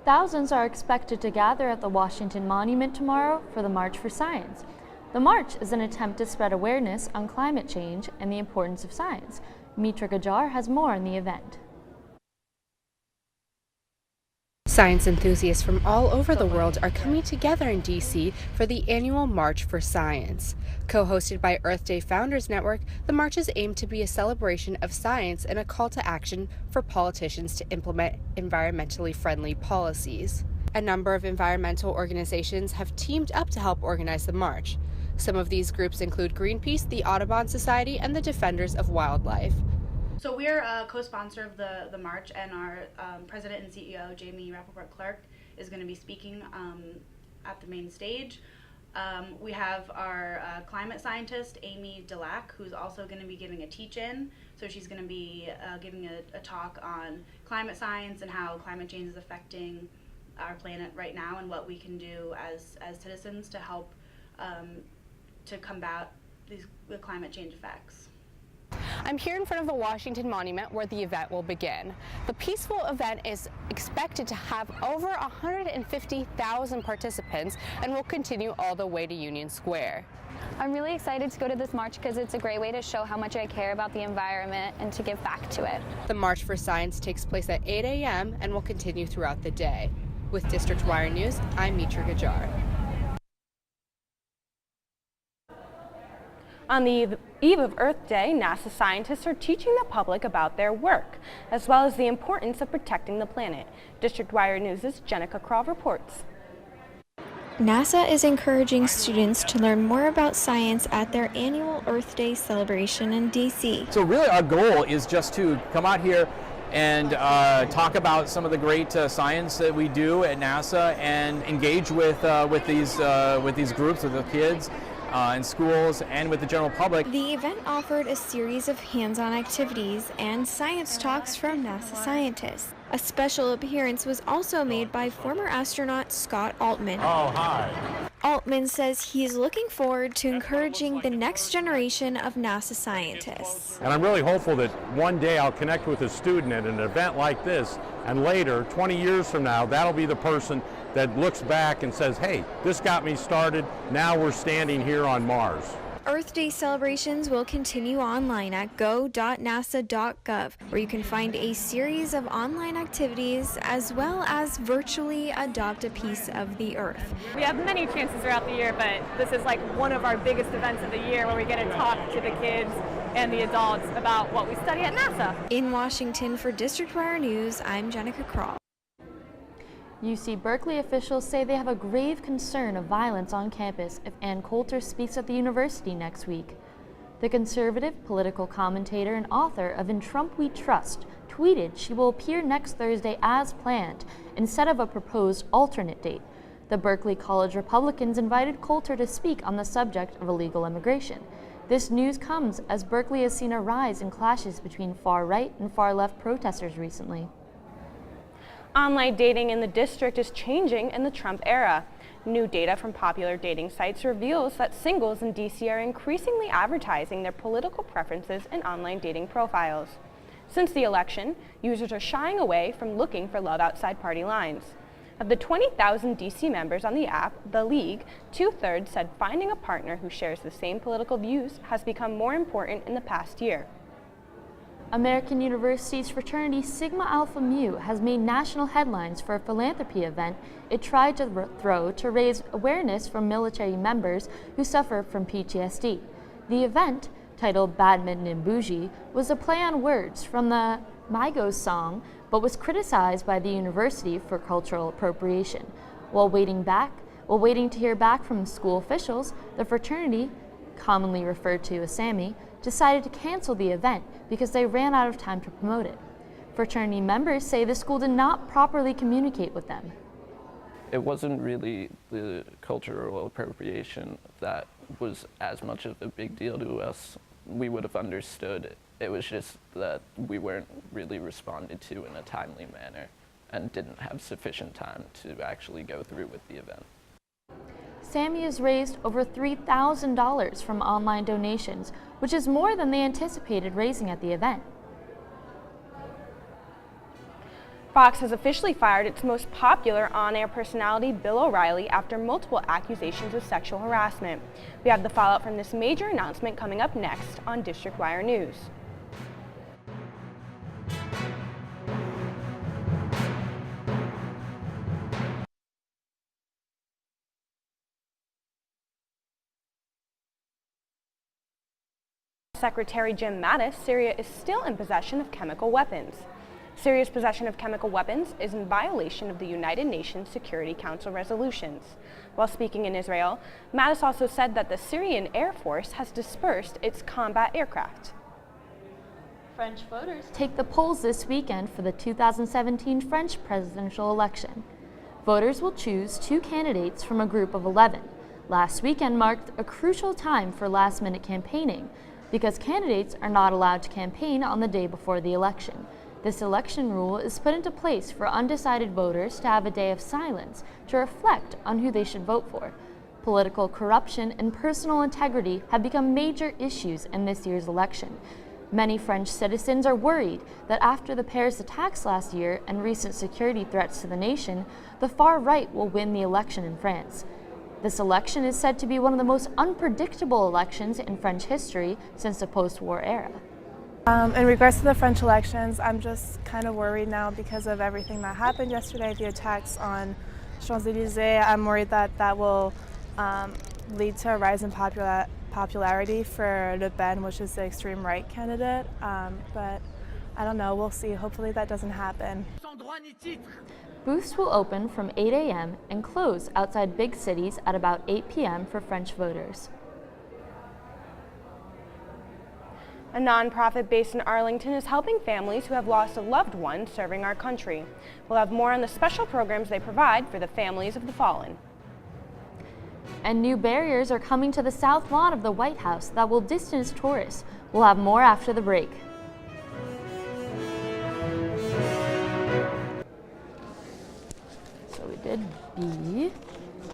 Thousands are expected to gather at the Washington Monument tomorrow for the March for Science. The march is an attempt to spread awareness on climate change and the importance of science. Mitra Gajar has more on the event. Science enthusiasts from all over the world are coming together in D.C. for the annual March for Science. Co-hosted by Earth Day Founders Network, the marches aim to be a celebration of science and a call to action for politicians to implement environmentally friendly policies. A number of environmental organizations have teamed up to help organize the march. Some of these groups include Greenpeace, the Audubon Society, and the Defenders of Wildlife. So we're a co-sponsor of the march, and our president and CEO, Jamie Rappaport-Clark, is going to be speaking at the main stage. We have our climate scientist, Amy Delac, who's also going to be giving a teach-in. So she's going to be giving a talk on climate science and how climate change is affecting our planet right now and what we can do as citizens to help to combat the climate change effects. I'm here in front of the Washington Monument where the event will begin. The peaceful event is expected to have over 150,000 participants and will continue all the way to Union Square. I'm really excited to go to this march because it's a great way to show how much I care about the environment and to give back to it. The March for Science takes place at 8 a.m. and will continue throughout the day. With District Wire News, I'm Mitra Gajar. On the eve of Earth Day, NASA scientists are teaching the public about their work, as well as the importance of protecting the planet. District Wire News' Jenica Krall reports. NASA is encouraging students to learn more about science at their annual Earth Day celebration in D.C. So really our goal is just to come out here and talk about some of the great science that we do at NASA and engage with these groups, with the kids, in schools and with the general public. The event offered a series of hands-on activities and science talks from NASA scientists. A special appearance was also made by former astronaut Scott Altman. Oh, hi. Altman says he's looking forward to encouraging the next generation of NASA scientists. And I'm really hopeful that one day I'll connect with a student at an event like this, and later, 20 years from now, that'll be the person that looks back and says, hey, this got me started, now we're standing here on Mars. Earth Day celebrations will continue online at go.nasa.gov, where you can find a series of online activities as well as virtually adopt a piece of the Earth. We have many chances throughout the year, but this is like one of our biggest events of the year where we get to talk to the kids and the adults about what we study at NASA. In Washington for District Wire News, I'm Jenica Krall. UC Berkeley officials say they have a grave concern of violence on campus if Ann Coulter speaks at the university next week. The conservative political commentator and author of In Trump We Trust tweeted she will appear next Thursday as planned instead of a proposed alternate date. The Berkeley College Republicans invited Coulter to speak on the subject of illegal immigration. This news comes as Berkeley has seen a rise in clashes between far-right and far-left protesters recently. Online dating in the district is changing in the Trump era. New data from popular dating sites reveals that singles in D.C. are increasingly advertising their political preferences in online dating profiles. Since the election, users are shying away from looking for love outside party lines. Of the 20,000 D.C. members on the app, The League, 2/3 said finding a partner who shares the same political views has become more important in the past year. American University's fraternity Sigma Alpha Mu has made national headlines for a philanthropy event it tried to throw to raise awareness for military members who suffer from PTSD. The event, titled Badminton and Bougie, was a play on words from the Migos song, but was criticized by the university for cultural appropriation. While waiting to hear back from school officials, the fraternity, commonly referred to as SAMI, decided to cancel the event because they ran out of time to promote it. Fraternity members say the school did not properly communicate with them. It wasn't really the cultural appropriation that was as much of a big deal to us. We would have understood. It was just that we weren't really responded to in a timely manner and didn't have sufficient time to actually go through with the event. SAMI has raised over $3,000 from online donations, which is more than they anticipated raising at the event. Fox has officially fired its most popular on-air personality, Bill O'Reilly, after multiple accusations of sexual harassment. We have the fallout from this major announcement coming up next on District Wire News. Secretary Jim Mattis, Syria is still in possession of chemical weapons. Syria's possession of chemical weapons is in violation of the United Nations Security Council resolutions. While speaking in Israel, Mattis also said that the Syrian Air Force has dispersed its combat aircraft. French voters take the polls this weekend for the 2017 French presidential election. Voters will choose 2 candidates from a group of 11. Last weekend marked a crucial time for last-minute campaigning, because candidates are not allowed to campaign on the day before the election. This election rule is put into place for undecided voters to have a day of silence to reflect on who they should vote for. Political corruption and personal integrity have become major issues in this year's election. Many French citizens are worried that after the Paris attacks last year and recent security threats to the nation, the far right will win the election in France. This election is said to be one of the most unpredictable elections in French history since the post-war era. In regards to the French elections, I'm just kind of worried now because of everything that happened yesterday, the attacks on Champs-Élysées. I'm worried that that will lead to a rise in popularity for Le Pen, which is the extreme right candidate. But I don't know, we'll see. Hopefully that doesn't happen. Booths will open from 8 a.m. and close outside big cities at about 8 p.m. for French voters. A nonprofit based in Arlington is helping families who have lost a loved one serving our country. We'll have more on the special programs they provide for the families of the fallen. And new barriers are coming to the south lawn of the White House that will distance tourists. We'll have more after the break. So we did B.